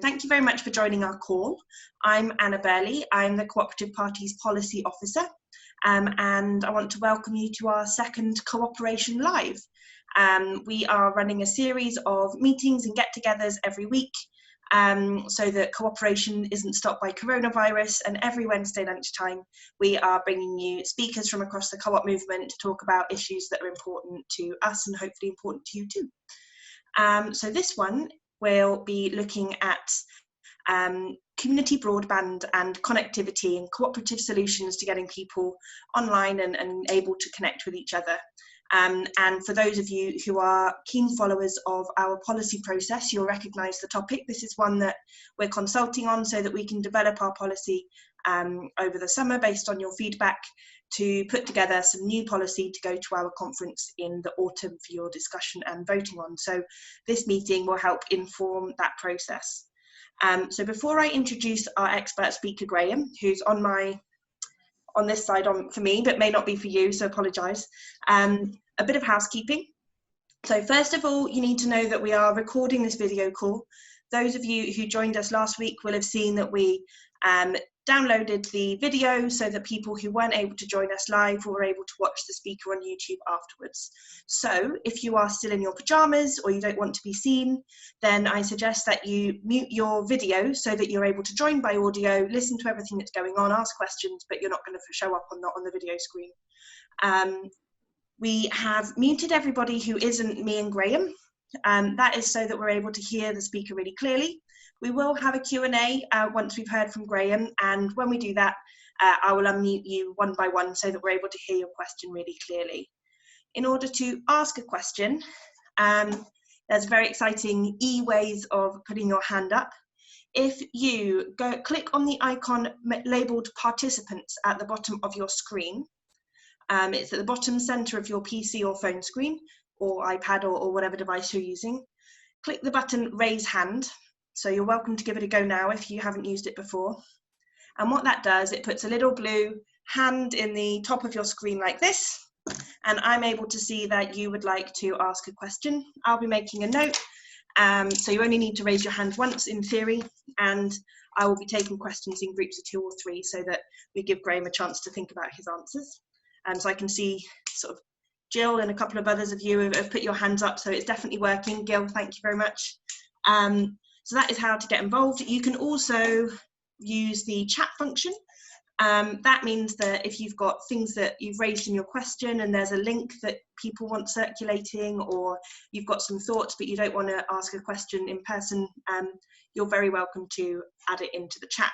Thank you very much for joining our call. I'm Anna Burley. I'm the Cooperative Party's Policy Officer, and I want to welcome you to our second Cooperation Live. We are running a series of meetings and get-togethers every week so that cooperation isn't stopped by coronavirus, and every Wednesday lunchtime we are bringing you speakers from across the co-op movement to talk about issues that are important to us and hopefully important to you too. So this one we'll be looking at community broadband and connectivity and cooperative solutions to getting people online and able to connect with each other. And for those of you who are keen followers of our policy process, you'll recognise the topic. This is one that we're consulting on so that we can develop our policy over the summer based on your feedback to put together some new policy to go to our conference in the autumn for your discussion and voting on. So this meeting will help inform that process. So before I introduce our expert speaker, Graham, who's on this side for me, but may not be for you, so apologise. A bit of housekeeping. So first of all, you need to know that we are recording this video call. Those of you who joined us last week will have seen that we downloaded the video so that people who weren't able to join us live were able to watch the speaker on YouTube afterwards. So if you are still in your pajamas or you don't want to be seen, then I suggest that you mute your video so that you're able to join by audio, listen to everything that's going on, ask questions, but you're not going to show up on the video screen. We have muted everybody who isn't me and Graham. That is so that we're able to hear the speaker really clearly. We will have a Q&A once we've heard from Graham, and when we do that, I will unmute you one by one so that we're able to hear your question really clearly. In order to ask a question, there's very exciting ways of putting your hand up. If you click on the icon labelled participants at the bottom of your screen, it's at the bottom centre of your PC or phone screen, or iPad or whatever device you're using. Click the button raise hand. So you're welcome to give it a go now if you haven't used it before. And what that does, it puts a little blue hand in the top of your screen like this, and I'm able to see that you would like to ask a question. I'll be making a note, so you only need to raise your hand once in theory, and I will be taking questions in groups of 2 or 3 so that we give Graham a chance to think about his answers. So I can see sort of Jill and a couple of others of you have put your hands up, so it's definitely working. Gil, thank you very much. So that is how to get involved. You can also use the chat function. That means that if you've got things that you've raised in your question and there's a link that people want circulating, or you've got some thoughts but you don't want to ask a question in person, you're very welcome to add it into the chat.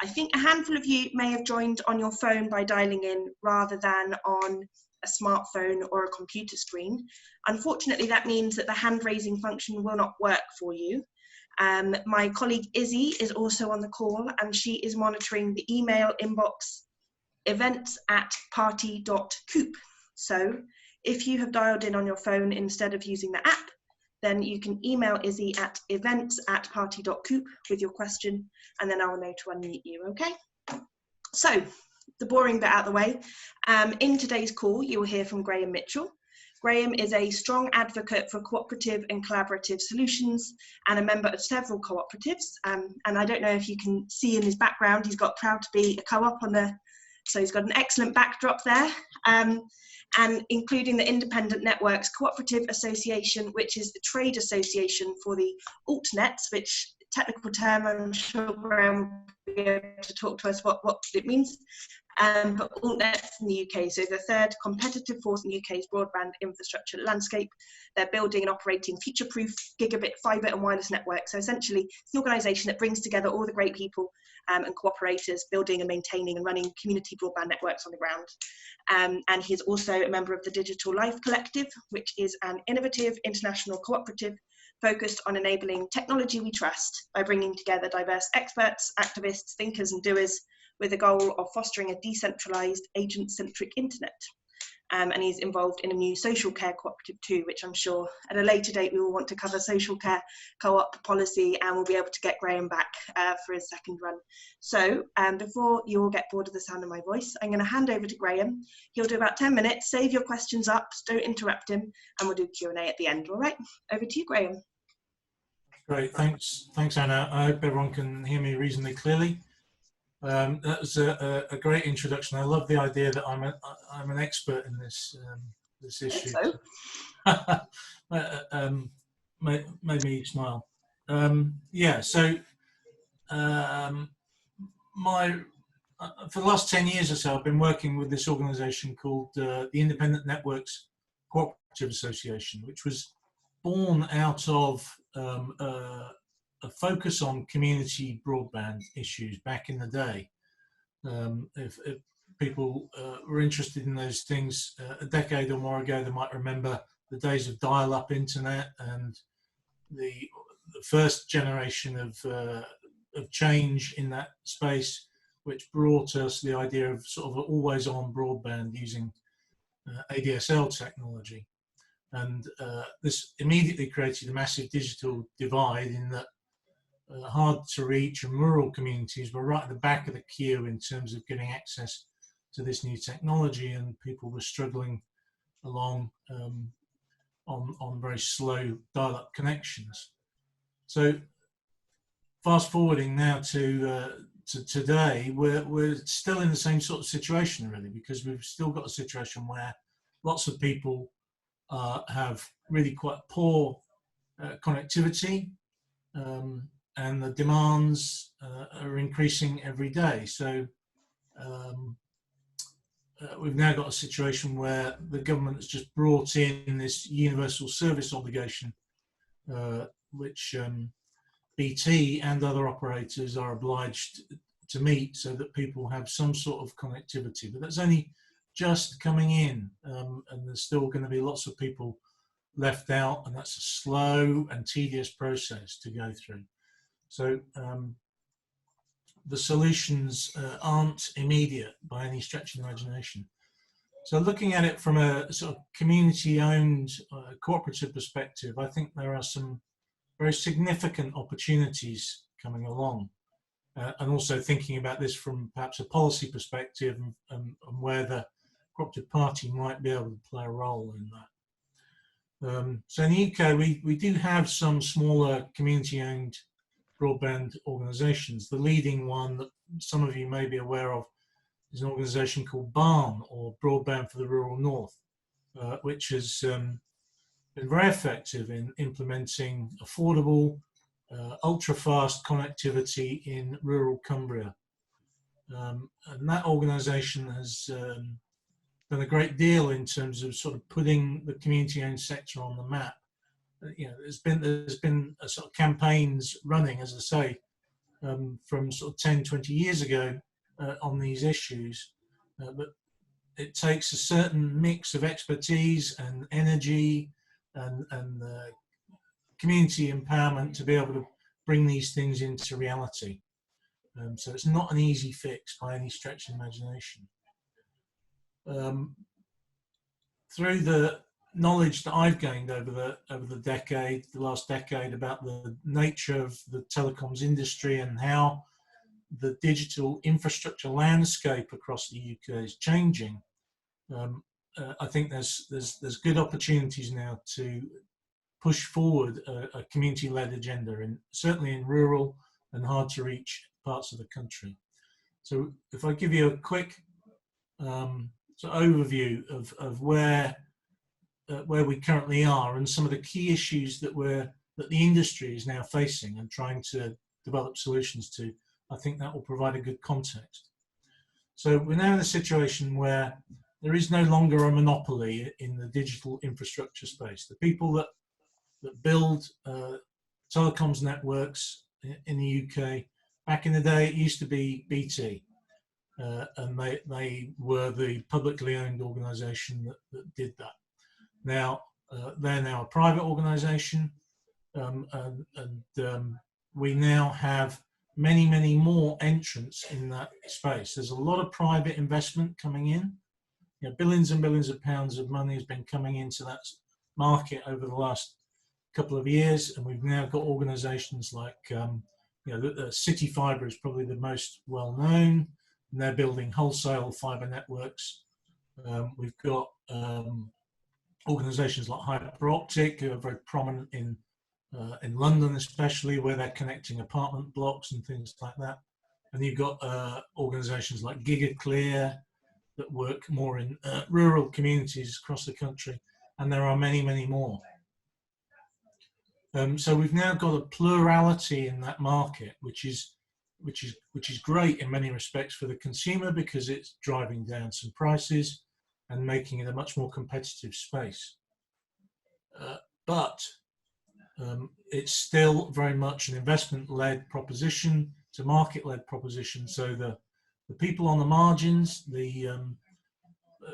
I think a handful of you may have joined on your phone by dialing in rather than on a smartphone or a computer screen. Unfortunately, that means that the hand raising function will not work for you. My colleague Izzy is also on the call, and she is monitoring the email inbox events@party.coop. So if you have dialed in on your phone instead of using the app, then you can email Izzy at events@party.coop with your question, and then I'll know to unmute you, okay? So the boring bit out of the way. In today's call, you will hear from Graham Mitchell. Graham is a strong advocate for cooperative and collaborative solutions and a member of several cooperatives. And I don't know if you can see in his background, he's got proud to be a co-op so he's got an excellent backdrop there. And including the Independent Networks Cooperative Association, which is the trade association for the altnets, which technical term, I'm sure Graham will be able to talk to us what it means. But altnets in the UK, so the third competitive force in the UK's broadband infrastructure landscape. They're building and operating future-proof gigabit fibre and wireless networks. So essentially, it's the organisation that brings together all the great people and cooperators building and maintaining and running community broadband networks on the ground. And he's also a member of the Digital Life Collective, which is an innovative international cooperative focused on enabling technology we trust by bringing together diverse experts, activists, thinkers and doers with the goal of fostering a decentralised, agent-centric internet. And he's involved in a new social care cooperative too, which I'm sure at a later date we will want to cover social care co-op policy, and we'll be able to get Graham back for his second run. So before you all get bored of the sound of my voice, I'm going to hand over to Graham. He'll do about 10 minutes, save your questions up, don't interrupt him, and we'll do Q&A at the end, all right? Over to you, Graham. Great, thanks, Anna. I hope everyone can hear me reasonably clearly. That was a great introduction. I love the idea that I'm an expert in this issue. Made me smile. Yeah, so for the last 10 years or so, I've been working with this organisation called the Independent Networks Co-operative Association, which was born out of a focus on community broadband issues back in the day. If people were interested in those things a decade or more ago, they might remember the days of dial-up internet and the first generation of change in that space, which brought us the idea of sort of always-on broadband using ADSL technology. And this immediately created a massive digital divide in that hard to reach and rural communities were right at the back of the queue in terms of getting access to this new technology, and people were struggling along on very slow dial-up connections. So fast forwarding now to today, we're still in the same sort of situation really, because we've still got a situation where lots of people have really quite poor connectivity, and the demands are increasing every day. So we've now got a situation where the government has just brought in this universal service obligation, which BT and other operators are obliged to meet so that people have some sort of connectivity. But that's only just coming in, and there's still going to be lots of people left out, and that's a slow and tedious process to go through. So the solutions aren't immediate by any stretch of the imagination. So looking at it from a sort of community-owned cooperative perspective, I think there are some very significant opportunities coming along. And also thinking about this from perhaps a policy perspective and where the cooperative party might be able to play a role in that. So in the UK, we do have some smaller community-owned broadband organisations. The leading one that some of you may be aware of is an organisation called BARN, or Broadband for the Rural North, which has been very effective in implementing affordable, ultra-fast connectivity in rural Cumbria. And that organisation has done a great deal in terms of sort of putting the community-owned sector on the map. You know, there's been a sort of campaigns running, as I say, from sort of 10, 20 years ago on these issues, but it takes a certain mix of expertise and energy and community empowerment to be able to bring these things into reality. So it's not an easy fix by any stretch of the imagination. Through the knowledge that I've gained over the last decade about the nature of the telecoms industry and how the digital infrastructure landscape across the UK is changing, I think there's good opportunities now to push forward a community-led agenda, certainly in rural and hard-to-reach parts of the country. So if I give you a quick sort of overview of where we currently are and some of the key issues that the industry is now facing and trying to develop solutions to, I think that will provide a good context. So we're now in a situation where there is no longer a monopoly in the digital infrastructure space. The people that build telecoms networks in the UK, back in the day it used to be BT, and they were the publicly owned organisation that did that. Now they're now a private organisation, and we now have many more entrants in that space. There's a lot of private investment coming in. You know, billions and billions of pounds of money has been coming into that market over the last couple of years, and we've now got organisations like City Fibre is probably the most well known, and they're building wholesale fibre networks. We've got organisations like Hyperoptic, who are very prominent in in London especially, where they're connecting apartment blocks and things like that. And you've got organisations like GigaClear that work more in rural communities across the country, and there are many, many more. So we've now got a plurality in that market, which is great in many respects for the consumer, because it's driving down some prices and making it a much more competitive space. But it's still very much an investment-led proposition, it's a market-led proposition. So the people on the margins, the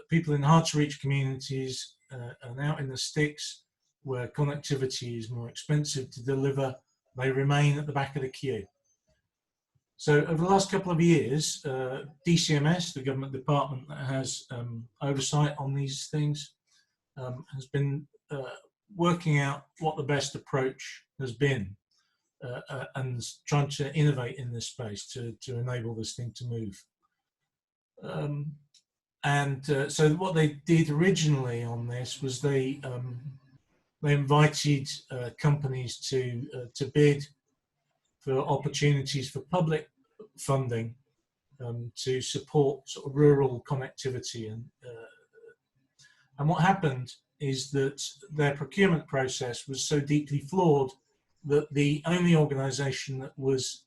people in hard-to-reach communities and out in the sticks, where connectivity is more expensive to deliver, they remain at the back of the queue. So over the last couple of years, DCMS, the government department that has oversight on these things, has been working out what the best approach has been and trying to innovate in this space to enable this thing to move. So what they did originally on this was they invited companies to bid for opportunities for public funding to support sort of rural connectivity. And what happened is that their procurement process was so deeply flawed that the only organisation that was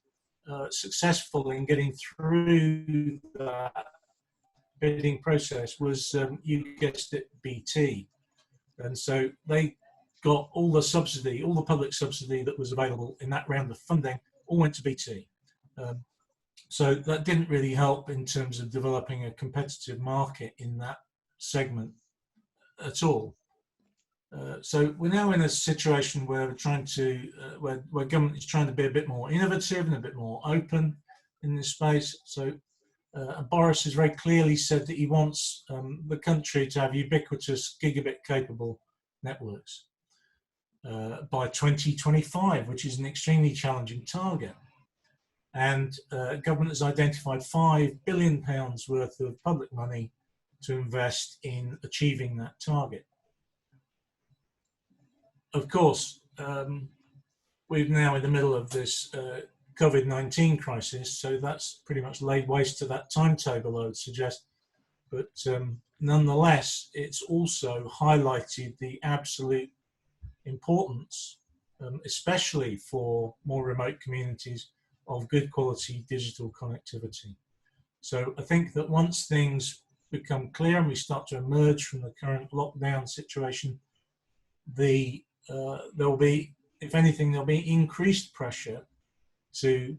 successful in getting through that bidding process was, you guessed it, BT. And so they got all the subsidy, all the public subsidy that was available in that round of funding, all went to BT. So that didn't really help in terms of developing a competitive market in that segment at all. So we're now in a situation where we're trying to, where government is trying to be a bit more innovative and a bit more open in this space. So Boris has very clearly said that he wants the country to have ubiquitous gigabit-capable networks by 2025, which is an extremely challenging target. And government has identified £5 billion worth of public money to invest in achieving that target. Of course, we're now in the middle of this COVID-19 crisis, so that's pretty much laid waste to that timetable, I would suggest. But nonetheless, it's also highlighted the absolute importance, especially for more remote communities, of good quality digital connectivity. So I think that once things become clear and we start to emerge from the current lockdown situation, there'll be, if anything, there'll be increased pressure to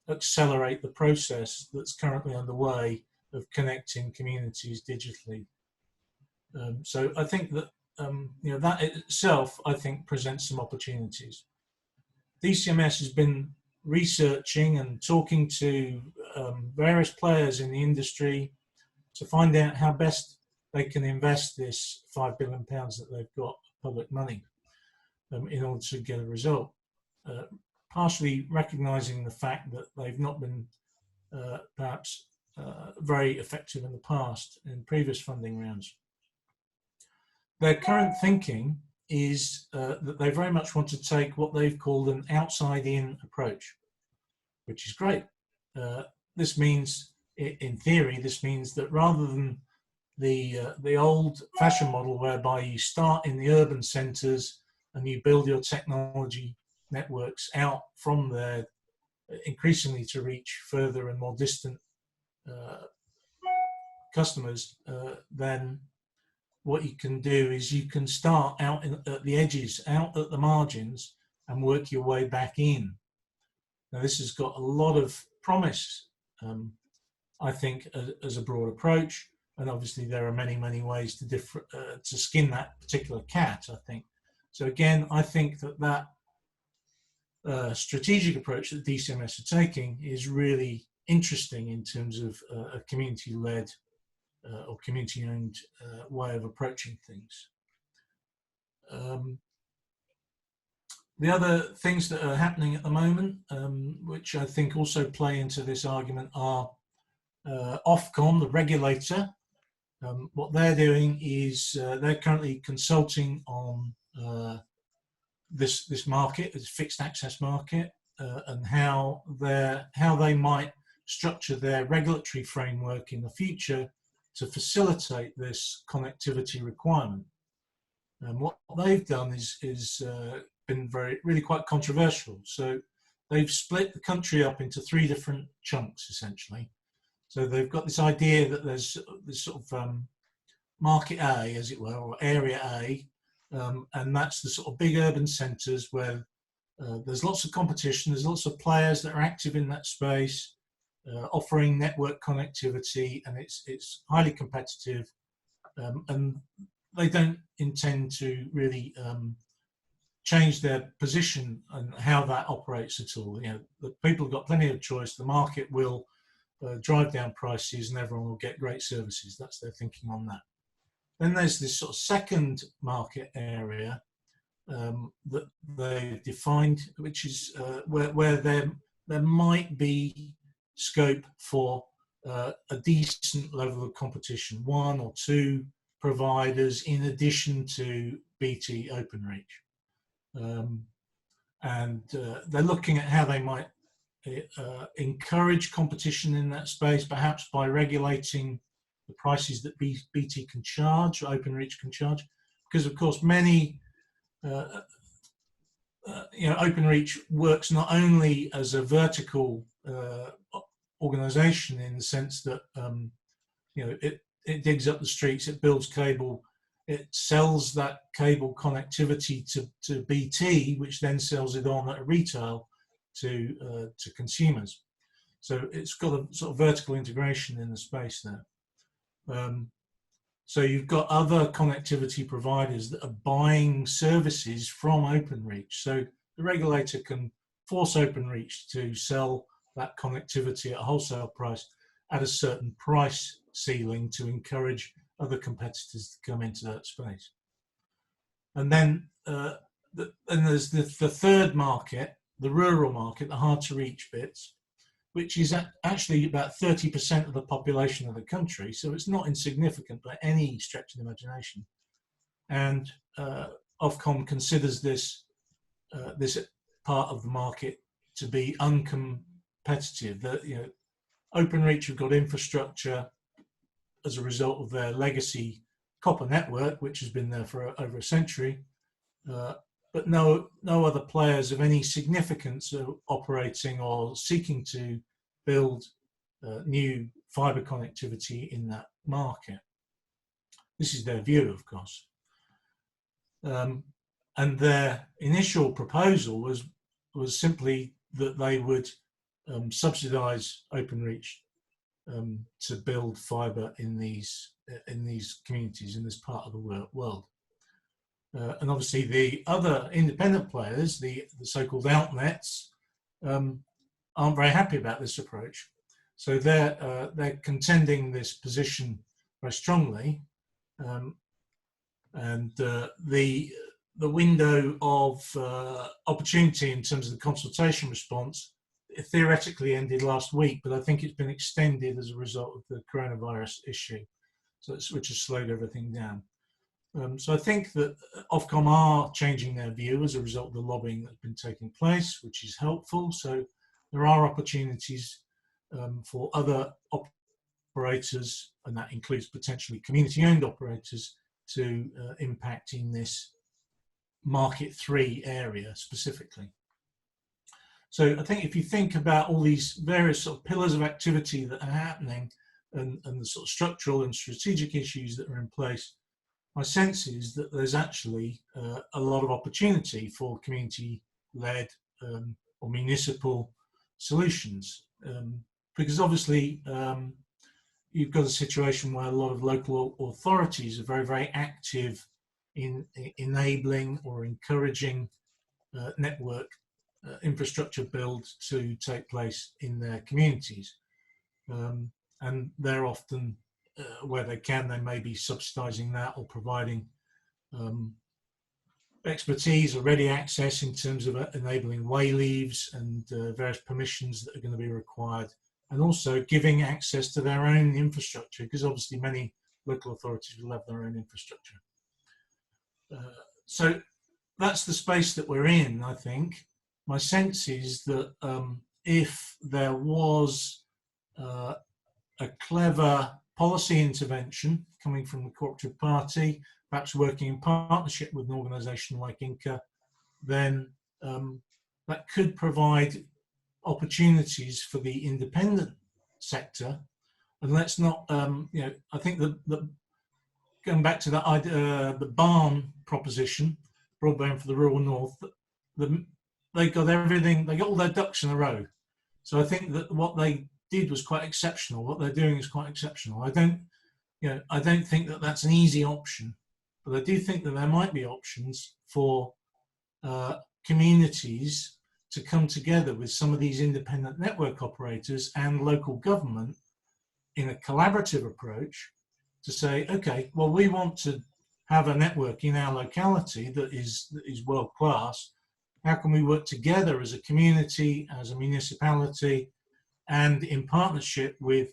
accelerate the process that's currently underway of connecting communities digitally. So I think that that itself, I think, presents some opportunities. DCMS has been researching and talking to various players in the industry to find out how best they can invest this £5 billion that they've got public money in order to get a result. Partially recognising the fact that they've not been perhaps very effective in the past in previous funding rounds. Their current thinking is that they very much want to take what they've called an outside-in approach, which is great. This means, in theory, this means that rather than the old-fashioned model whereby you start in the urban centres and you build your technology networks out from there, increasingly to reach further and more distant customers, then what you can do is you can start out at the edges, out at the margins, and work your way back in. Now, this has got a lot of promise, I think, as a broad approach, and obviously there are many, many ways to skin that particular cat, I think. So again, I think that strategic approach that DCMS are taking is really interesting in terms of a community-led or community-owned way of approaching things. The other things that are happening at the moment, which I think also play into this argument, are Ofcom, the regulator. What they're doing is they're currently consulting on this market, this fixed access market, and how they might structure their regulatory framework in the future to facilitate this connectivity requirement. And what they've done is been really quite controversial. So they've split the country up into 3 different chunks, essentially. So they've got this idea that there's this sort of market A, as it were, or area A, and that's the sort of big urban centres where there's lots of competition, there's lots of players that are active in that space, offering network connectivity, and it's highly competitive, and they don't intend to really change their position and how that operates at all. You know, the people have got plenty of choice. The market will drive down prices, and everyone will get great services. That's their thinking on that. Then there's this sort of second market area that they've defined, which is where there might be scope for a decent level of competition, 1 or 2 providers in addition to BT Openreach. And they're looking at how they might encourage competition in that space, perhaps by regulating the prices that BT can charge, or Openreach can charge, because of course many, Openreach works not only as a vertical organisation in the sense that it digs up the streets, it builds cable, it sells that cable connectivity to BT, which then sells it on at retail to consumers. So it's got a sort of vertical integration in the space there. So you've got other connectivity providers that are buying services from Openreach. So the regulator can force Openreach to sell that connectivity at a wholesale price at a certain price ceiling to encourage other competitors to come into that space. And then there's the third market, the rural market, the hard to reach bits, which is actually about 30% of the population of the country. So it's not insignificant by any stretch of the imagination. And Ofcom considers this part of the market to be uncompetitive. That, Openreach have got infrastructure as a result of their legacy copper network, which has been there for over a century, but no other players of any significance are operating or seeking to build new fibre connectivity in that market. This is their view, of course. And their initial proposal was simply that they would subsidise Openreach to build fibre in these communities, in this part of the world. And obviously the other independent players, the so-called altnets, aren't very happy about this approach. So they're contending this position very strongly. And the window of opportunity in terms of the consultation response theoretically ended last week, but I think it's been extended as a result of the coronavirus issue, which has slowed everything down. So I think that Ofcom are changing their view as a result of the lobbying that's been taking place, which is helpful. So there are opportunities for other operators, and that includes potentially community-owned operators, to impact in this Market 3 area specifically. So I think if you think about all these various sort of pillars of activity that are happening and the sort of structural and strategic issues that are in place, my sense is that there's actually a lot of opportunity for community-led or municipal solutions. Because obviously you've got a situation where a lot of local authorities are very, very active in enabling or encouraging network infrastructure build to take place in their communities. And they're often, where they can, they may be subsidising that or providing expertise or ready access in terms of enabling wayleaves and various permissions that are going to be required, and also giving access to their own infrastructure, because obviously many local authorities will have their own infrastructure. So that's the space that we're in, I think. My sense is that if there was a clever policy intervention coming from the Cooperative Party, perhaps working in partnership with an organisation like INCA, then that could provide opportunities for the independent sector. And let's not, I think that going back to that idea, the barn proposition, broadband for the rural north, they got everything, they got all their ducks in a row. So I think that what they did was quite exceptional. What they're doing is quite exceptional. I don't think that that's an easy option, but I do think that there might be options for communities to come together with some of these independent network operators and local government in a collaborative approach to say, okay, well, we want to have a network in our locality that is world class. How can we work together as a community, as a municipality, and in partnership with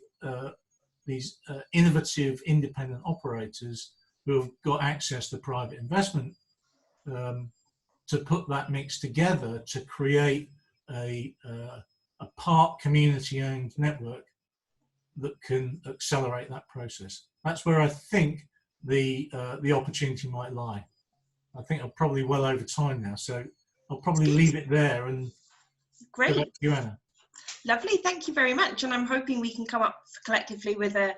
these innovative independent operators who have got access to private investment to put that mix together to create a part community-owned network that can accelerate that process. That's where I think the opportunity might lie. I think I'm probably well over time now, so I'll probably leave it there and Great. go back to you, Anna. Lovely, thank you very much. And I'm hoping we can come up collectively with a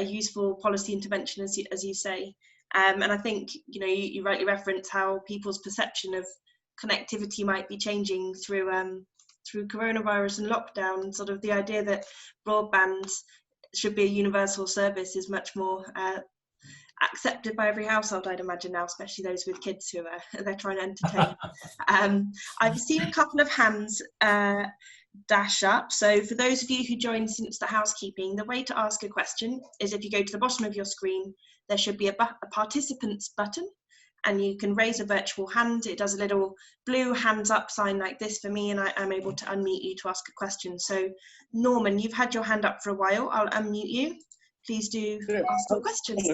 useful policy intervention, as you say. And I think, you rightly reference how people's perception of connectivity might be changing through coronavirus and lockdown. And sort of the idea that broadband should be a universal service is much more accepted by every household, I'd imagine now, especially those with kids who they're trying to entertain. I've seen a couple of hands dash up. So for those of you who joined since the housekeeping, the way to ask a question is if you go to the bottom of your screen, there should be a participants button, and you can raise a virtual hand. It does a little blue hands up sign like this for me, and I'm able to unmute you to ask a question. So Norman, you've had your hand up for a while. I'll unmute you. Please do ask your questions.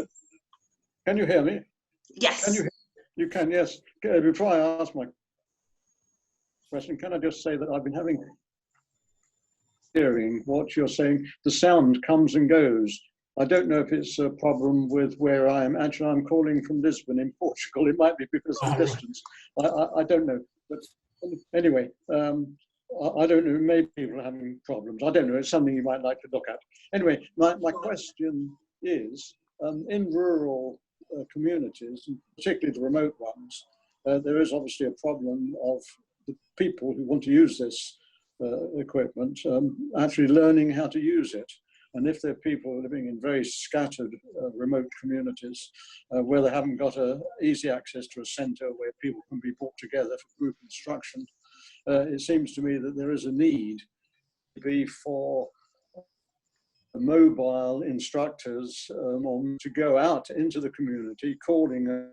Can you hear me? Yes. Can you hear? You can, yes. Before I ask my question, can I just say that I've been hearing what you're saying. The sound comes and goes. I don't know if it's a problem with where I am. Actually, I'm calling from Lisbon in Portugal. It might be because of the distance. I don't know. But anyway, I don't know. Maybe people are having problems. I don't know. It's something you might like to look at. Anyway, my question is, in rural communities, and particularly the remote ones, there is obviously a problem of the people who want to use this equipment actually learning how to use it. And if there are people living in very scattered remote communities where they haven't got easy access to a centre where people can be brought together for group instruction, it seems to me that there is a need for mobile instructors to go out into the community, calling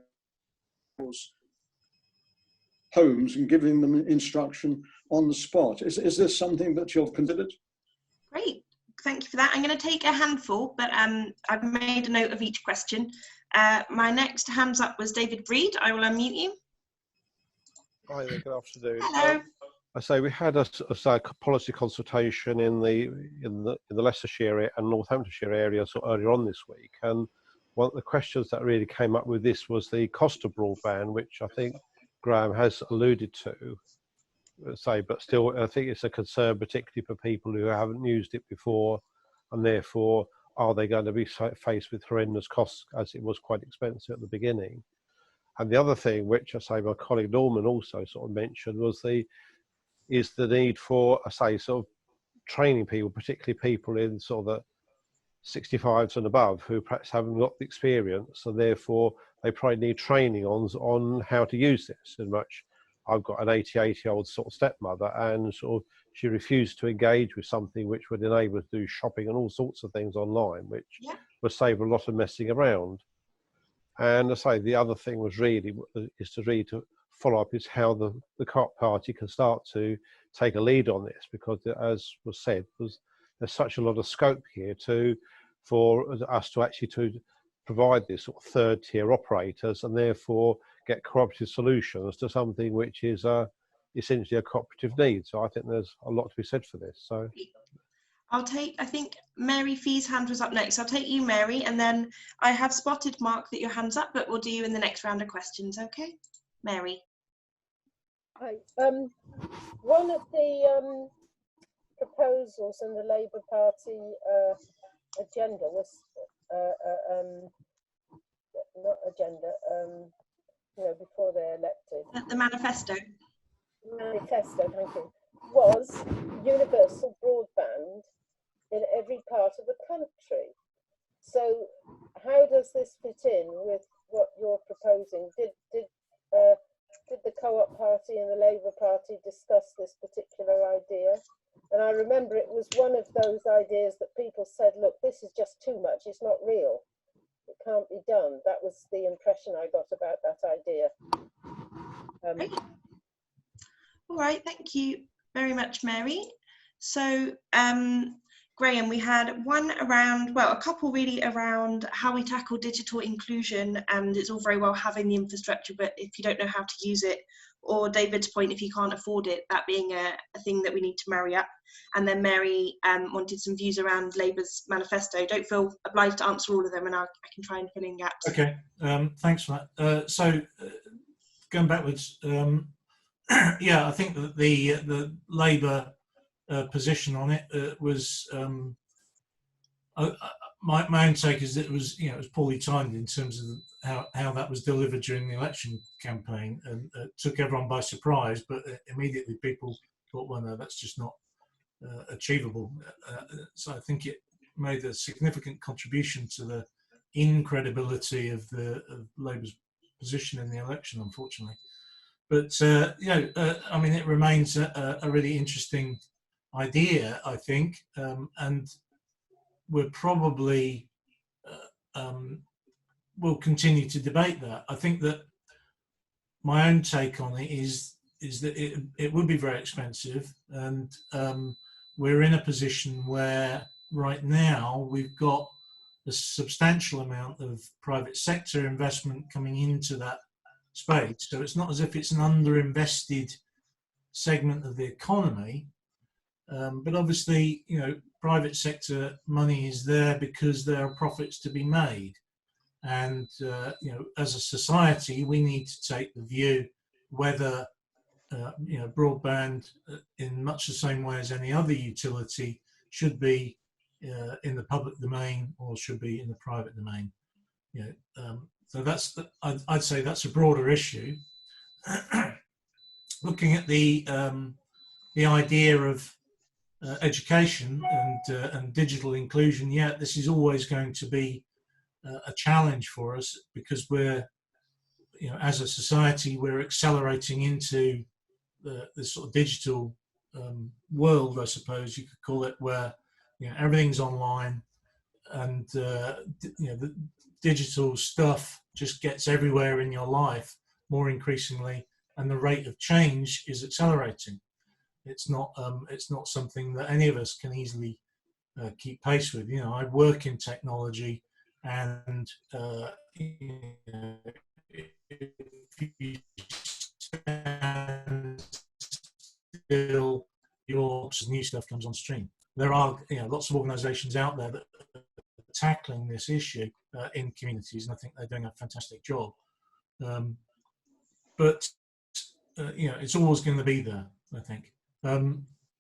homes and giving them instruction on the spot. Is this something that you've considered? Great, thank you for that. I'm going to take a handful, but I've made a note of each question. My next hands up was David Breed. I will unmute you. Hi there, good afternoon. Hello. I say we had a policy consultation in the Leicestershire and Northamptonshire area earlier on this week, and one of the questions that really came up with this was the cost of broadband, which I think Graham has alluded to. But still, I think it's a concern, particularly for people who haven't used it before, and therefore, are they going to be faced with horrendous costs, as it was quite expensive at the beginning? And the other thing, which I say my colleague Norman also mentioned, was the need for, training people, particularly people in the 65s and above, who perhaps haven't got the experience, and therefore they probably need training on how to use this. And much, I've got an 88-year-old stepmother, and she refused to engage with something which would enable her to do shopping and all sorts of things online, which would save a lot of messing around. And I say the other thing was to follow up is how the Co-op Party can start to take a lead on this, because as was said, there's such a lot of scope here for us to actually to provide this third tier operators, and therefore get cooperative solutions to something which is essentially a cooperative need. So I think there's a lot to be said for this. So I'll take, I think Mary Fee's hand was up next. I'll take you, Mary, and then I have spotted, Mark, that your hand's up, but we'll do you in the next round of questions, okay? Mary. Hi. One of the proposals in the Labour Party agenda was, not agenda, you know, before they're elected. The manifesto. Manifesto, thank you, was universal broadband in every part of the country. So how does this fit in with what you're proposing? Did the Co-op Party and the Labour Party discuss this particular idea? And I remember it was one of those ideas that people said, look, this is just too much, it's not real, it can't be done. That was the impression I got about that idea. All right, thank you very much, Mary. So, Graham, we had one around, well, a couple really around how we tackle digital inclusion, and it's all very well having the infrastructure, but if you don't know how to use it, or David's point, if you can't afford it, that being a thing that we need to marry up. And then Mary wanted some views around Labour's manifesto. Don't feel obliged to answer all of them, and I can try and fill in gaps. Okay, thanks for that. So, going backwards, yeah, I think that the Labour position on it was my own take is that it was, you know, it was poorly timed in terms of how that was delivered during the election campaign, and took everyone by surprise. But immediately people thought, well, no, that's just not achievable. So I think it made a significant contribution to the incredibility of Labour's position in the election, unfortunately. But you know, I mean, it remains a really interesting idea, I think, and we're probably will continue to debate that. I think that my own take on it is that it would be very expensive, and we're in a position where right now we've got a substantial amount of private sector investment coming into that space. So it's not as if it's an underinvested segment of the economy, but obviously, you know, private sector money is there because there are profits to be made, and you know, as a society, we need to take the view whether you know, broadband, in much the same way as any other utility, should be in the public domain or should be in the private domain. You know, so that's I'd say that's a broader issue. Looking at the idea of education and digital inclusion, yeah, this is always going to be a challenge for us, because we're, you know, as a society, we're accelerating into the sort of digital world, I suppose you could call it, where, you know, everything's online, and you know, the digital stuff just gets everywhere in your life more increasingly, and the rate of change is accelerating. It's not something that any of us can easily keep pace with. You know, I work in technology, and you know, if you stand still, your new stuff comes on stream. There are, you know, lots of organisations out there that are tackling this issue in communities, and I think they're doing a fantastic job. But you know, it's always going to be there, I think.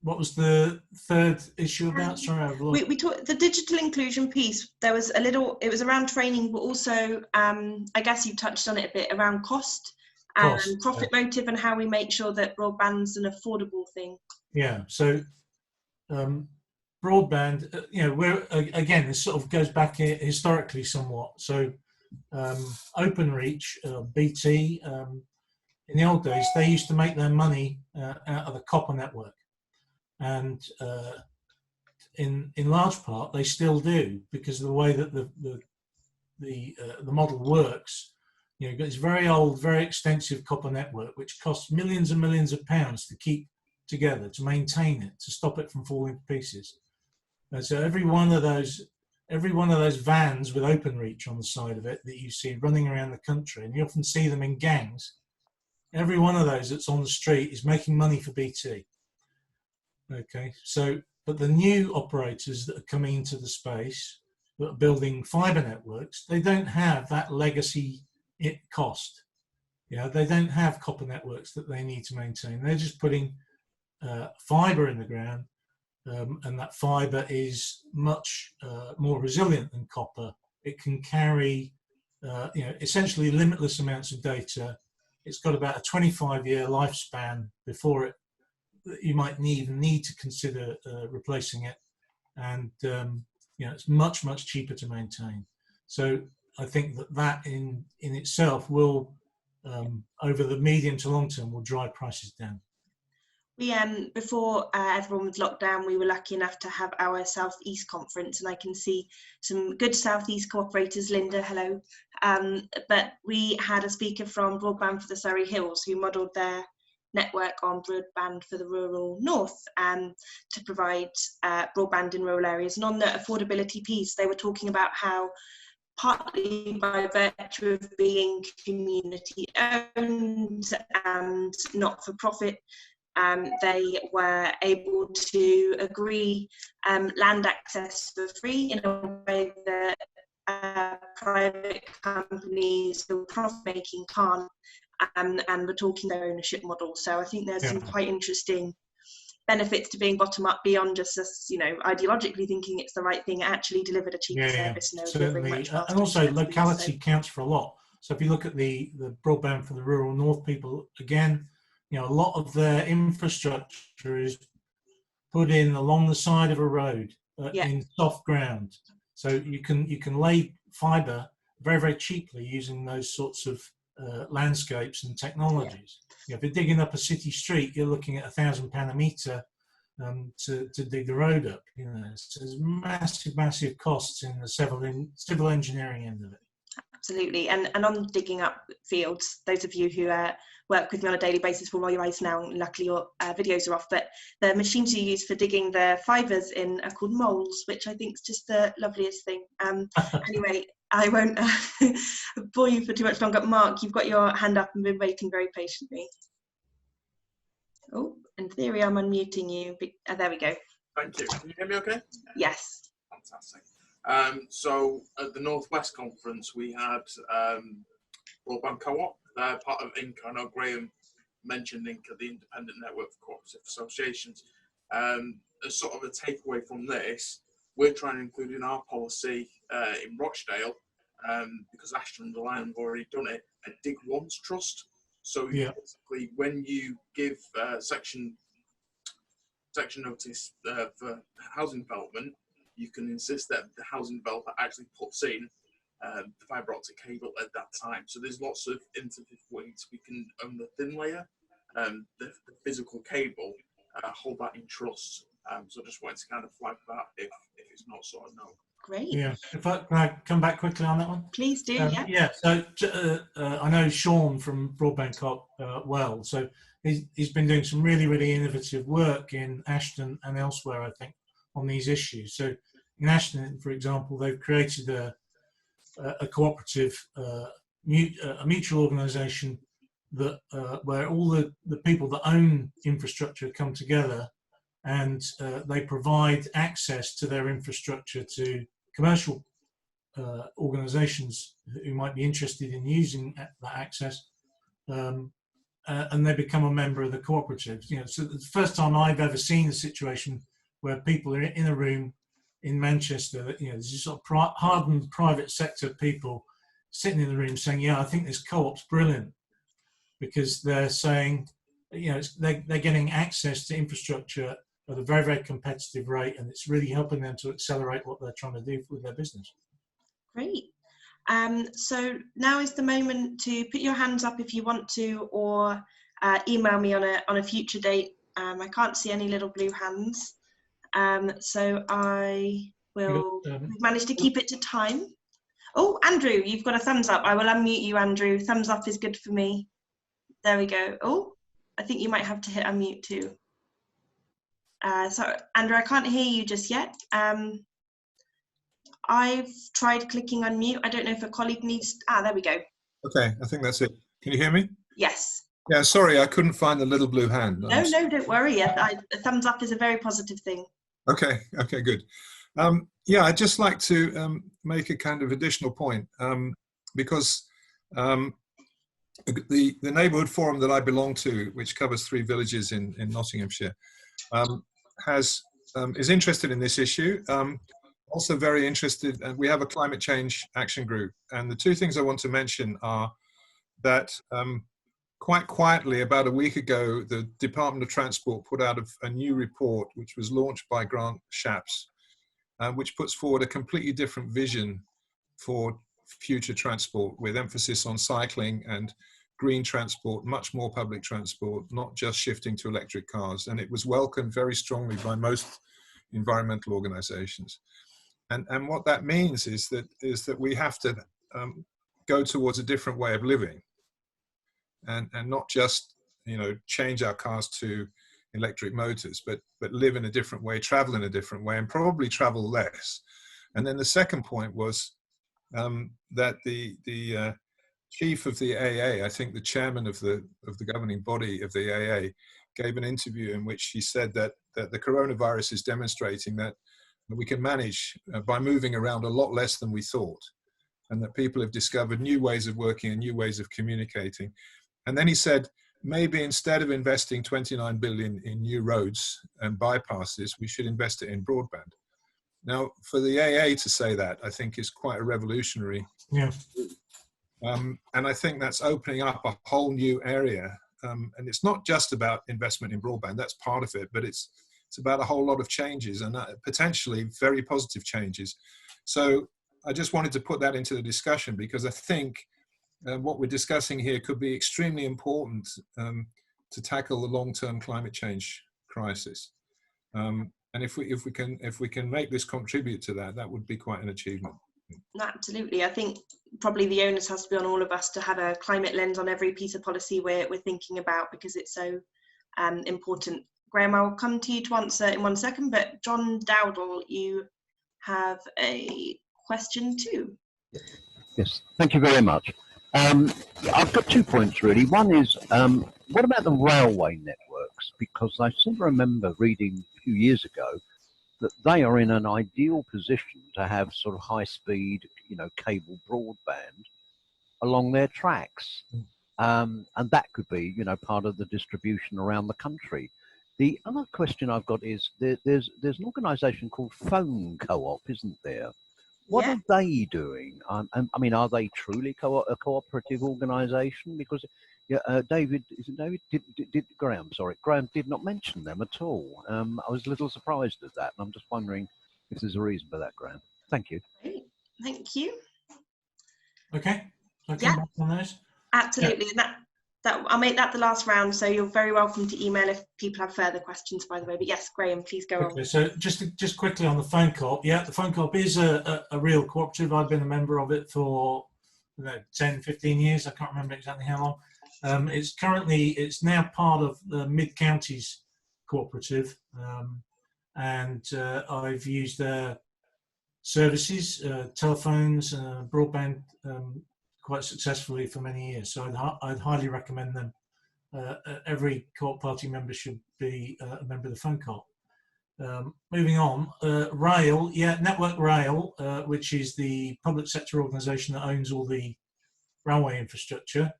What was the third issue about? Sorry, we talked the digital inclusion piece. There was a little, it was around training, but also I guess you touched on it a bit around cost and profit motive, and how we make sure that broadband's an affordable thing. Yeah, so broadband, you know, we're, again, this sort of goes back historically somewhat. So OpenReach, BT, in the old days, they used to make their money out of the copper network, and in large part they still do, because of the way that the model works. You know, you've got this very old, very extensive copper network which costs millions and millions of pounds to keep together, to maintain it, to stop it from falling to pieces. And so every one of those every one of those vans with OpenReach on the side of it that you see running around the country, and you often see them in gangs, every one of those that's on the street is making money for BT. Okay, so, but the new operators that are coming into the space, that are building fibre networks, they don't have that legacy cost. They don't have copper networks that they need to maintain. They're just putting fibre in the ground, and that fibre is much more resilient than copper. It can carry, essentially limitless amounts of data. It's got about a 25-year lifespan before you might even need to consider replacing it, and it's much cheaper to maintain. So I think that in itself will, over the medium to long term, will drive prices down. We before everyone was locked down, we were lucky enough to have our Southeast conference, and I can see some good Southeast cooperators. Linda, hello. But we had a speaker from Broadband for the Surrey Hills who modelled their network on Broadband for the rural north to provide broadband in rural areas. And on the affordability piece, they were talking about how, partly by virtue of being community owned and not for profit, they were able to agree land access for free in a way that private companies who are profit-making can't, and we're talking their ownership model. So I think there's some quite interesting benefits to being bottom-up beyond just us, ideologically thinking it's the right thing. It actually delivered a cheaper service. Certainly. And also locality counts for a lot. So if you look at the Broadband for the rural north people, again, a lot of their infrastructure is put in along the side of a road in soft ground. So you can lay fibre very cheaply using those sorts of landscapes and technologies. If you're digging up a city street, you're looking at £1,000 a metre to dig the road up. So there's massive costs in the civil engineering end of it. Absolutely, and on digging up fields, those of you who work with me on a daily basis will roll your eyes now. Luckily, your videos are off, but the machines you use for digging the fibres in are called moles, which I think is just the loveliest thing. Anyway, I won't bore you for too much longer. Mark, you've got your hand up and been waiting very patiently. Oh, in theory, I'm unmuting you. There we go. Thank you. Can you hear me okay? Yes. Fantastic. So at the Northwest Conference, we had Broadband Co-op, part of Inc. I know Graham mentioned Inc. the Independent Network for Cooperative Associations. As sort of a takeaway from this, we're trying to include in our policy in Rochdale, because Ashton and the Line have already done it, a Dig Once Trust. So basically, when you give section notice for housing development, you can insist that the housing developer actually puts in the fibre optic cable at that time. So there's lots of innovative ways we can own the thin layer, the physical cable, hold that in trust. So I just wanted to kind of flag that if it's not sort of known. Great. Yeah. Can I come back quickly on that one? Please do. So I know Sean from Broadband Co-op well. So he's been doing some really innovative work in Ashton and elsewhere, I think, on these issues. So in Ashton, for example, they've created a cooperative, a mutual organisation that where all the people that own infrastructure come together, and they provide access to their infrastructure to commercial organisations who might be interested in using that access, and they become a member of the cooperative. So the first time I've ever seen a situation where people are in a room in Manchester, there's this sort of hardened private sector people sitting in the room saying, yeah, I think this co-op's brilliant, because they're saying, they're getting access to infrastructure at a very competitive rate, and it's really helping them to accelerate what they're trying to do with their business. Great. So now is the moment to put your hands up if you want to, or email me on a future date. I can't see any little blue hands. So I will manage to keep it to time. Oh, Andrew, you've got a thumbs up. I will unmute you, Andrew. Thumbs up is good for me. There we go. Oh, I think you might have to hit unmute too. So Andrew, I can't hear you just yet. I've tried clicking unmute. I don't know if a colleague needs, there we go. Okay, I think that's it. Can you hear me? Yes. Yeah, sorry, I couldn't find the little blue hand. No, don't worry. A thumbs up is a very positive thing. Okay, good. Yeah, I'd just like to make a kind of additional point because the neighbourhood forum that I belong to, which covers 3 villages in Nottinghamshire, is interested in this issue. Also very interested, and we have a climate change action group. And the 2 things I want to mention are that quite quietly, about a week ago, the Department of Transport put out a new report, which was launched by Grant Shapps, which puts forward a completely different vision for future transport, with emphasis on cycling and green transport, much more public transport, not just shifting to electric cars. And it was welcomed very strongly by most environmental organizations. And what that means is that we have to go towards a different way of living, and not just, you know, change our cars to electric motors, but live in a different way, travel in a different way, and probably travel less. And then the second point was that the chief of the AA, I think the chairman of the governing body of the AA, gave an interview in which he said that the coronavirus is demonstrating that we can manage by moving around a lot less than we thought, and that people have discovered new ways of working and new ways of communicating. And then he said, maybe instead of investing 29 billion in new roads and bypasses, we should invest it in broadband. Now, for the AA to say that, I think is quite a revolutionary. Yeah. And I think that's opening up a whole new area. And it's not just about investment in broadband, that's part of it, but it's about a whole lot of changes, and potentially very positive changes. So I just wanted to put that into the discussion, because I think what we're discussing here could be extremely important to tackle the long-term climate change crisis. And if we can make this contribute to that, that would be quite an achievement. Absolutely. I think probably the onus has to be on all of us to have a climate lens on every piece of policy we're thinking about, because it's so important. Graham, I'll come to you to answer in 1 second, but John Dowdall, you have a question too. Yes, thank you very much. I've got 2 points really. One is, what about the railway networks? Because I seem to remember reading a few years ago that they are in an ideal position to have sort of high speed, you know, cable broadband along their tracks. And that could be, you know, part of the distribution around the country. The other question I've got is there's an organisation called Phone Co-op, isn't there? What are they doing? I mean, are they truly a cooperative organisation? Because David Graham did not mention them at all. I was a little surprised at that, and I'm just wondering if there's a reason for that, Graham. Thank you. Great. Thank you. Okay. Back on those. Absolutely. Yeah. And that I'll make that the last round, so you're very welcome to email if people have further questions, by the way. But yes, Graham, please go on. So just quickly on the Phone Co-op. Yeah, the Phone Co-op is a real cooperative. I've been a member of it for 10, 15 years. I can't remember exactly how long. It's now part of the Mid-Counties Cooperative, and I've used their services, telephones, broadband, quite successfully for many years. So I'd highly recommend them. Every Co-op party member should be a member of the Phone Co-op. Moving on, Rail, Network Rail, which is the public sector organisation that owns all the railway infrastructure.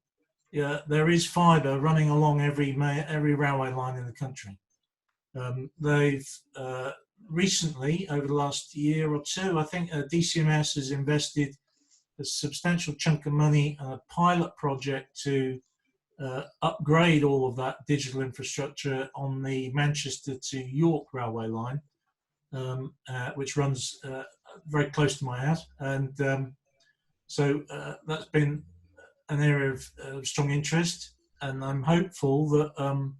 Yeah, there is fibre running along every railway line in the country. They've recently, over the last year or two, I think DCMS has invested a substantial chunk of money on a pilot project to upgrade all of that digital infrastructure on the Manchester to York railway line, which runs very close to my house. And so that's been an area of strong interest, and I'm hopeful that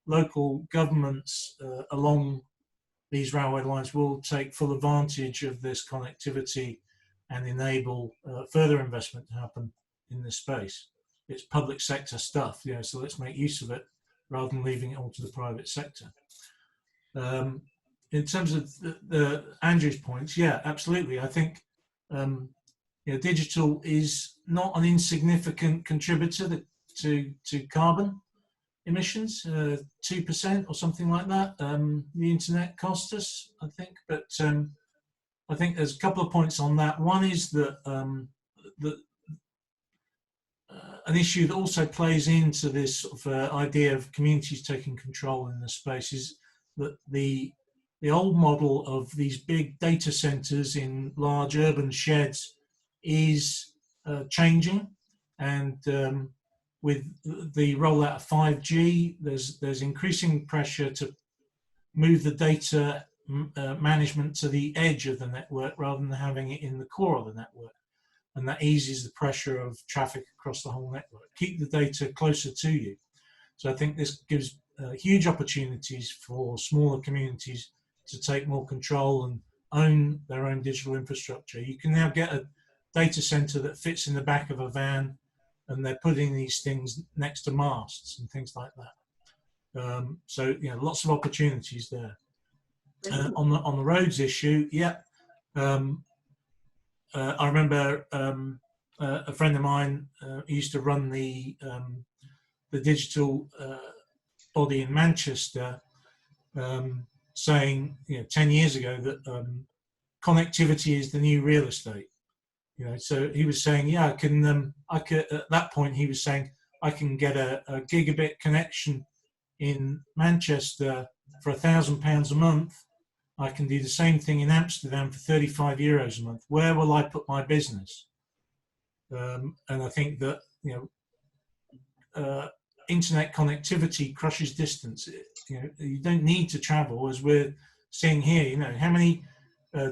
local governments along these railway lines will take full advantage of this connectivity and enable further investment to happen in this space. It's public sector stuff, so let's make use of it rather than leaving it all to the private sector. In terms of Andrew's points, yeah, absolutely. I think digital is not an insignificant contributor to carbon emissions, 2% or something like that. The internet cost us, I think, but I think there's a couple of points on that. One is that an issue that also plays into this sort of idea of communities taking control in the space is that the old model of these big data centers in large urban sheds is changing, and with the rollout of 5G, there's increasing pressure to move the data management to the edge of the network rather than having it in the core of the network. And that eases the pressure of traffic across the whole network. Keep the data closer to you. So I think this gives huge opportunities for smaller communities to take more control and own their own digital infrastructure. You can now get a data center that fits in the back of a van, and they're putting these things next to masts and things like that. So lots of opportunities there. On the roads issue, yeah. I remember a friend of mine used to run the digital body in Manchester, saying 10 years ago that connectivity is the new real estate. So he was saying, yeah, I could at that point he was saying I can get a gigabit connection in Manchester for £1,000 a month. I can do the same thing in Amsterdam for €35 a month. Where will I put my business? And I think that internet connectivity crushes distance. You don't need to travel, as we're seeing here. How many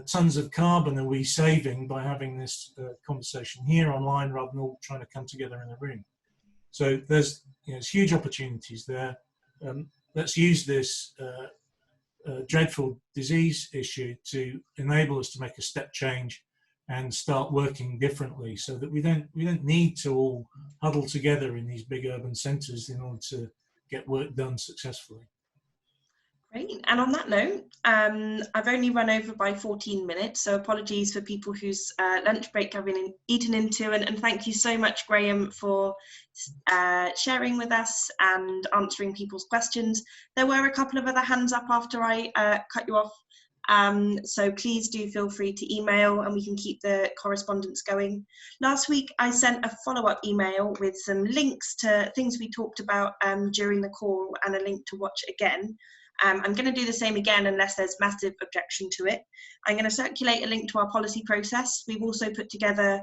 tons of carbon are we saving by having this conversation here online rather than all trying to come together in a room? So there's huge opportunities there. Let's use this dreadful disease issue to enable us to make a step change and start working differently, so that we don't need to all huddle together in these big urban centres in order to get work done successfully. Great. And on that note, I've only run over by 14 minutes, so apologies for people whose lunch break have been eaten into, and thank you so much, Graham, for sharing with us and answering people's questions. There were a couple of other hands up after I cut you off, so please do feel free to email and we can keep the correspondence going. Last week I sent a follow-up email with some links to things we talked about during the call and a link to watch again. I'm going to do the same again unless there's massive objection to it. I'm going to circulate a link to our policy process. We've also put together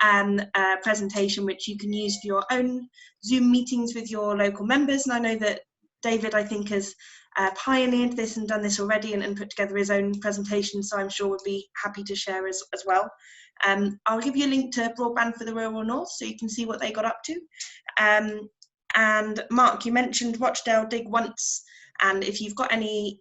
a presentation which you can use for your own Zoom meetings with your local members. And I know that David, I think, has pioneered this and done this already and put together his own presentation, so I'm sure would be happy to share as well. I'll give you a link to Broadband for the Rural North so you can see what they got up to. And Mark, you mentioned Rochdale Dig Once, and if you've got any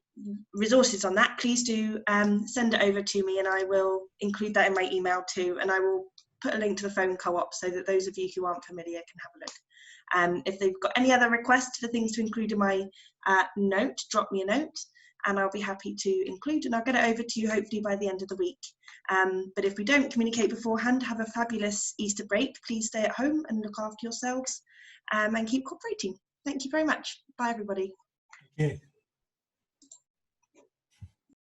resources on that, please do send it over to me and I will include that in my email too, and I will put a link to the phone co-op so that those of you who aren't familiar can have a look. If they've got any other requests for things to include in my note, drop me a note and I'll be happy to include, and I'll get it over to you hopefully by the end of the week. But if we don't communicate beforehand, have a fabulous Easter break. Please stay at home and look after yourselves and keep cooperating. Thank you very much. Bye everybody. Yeah.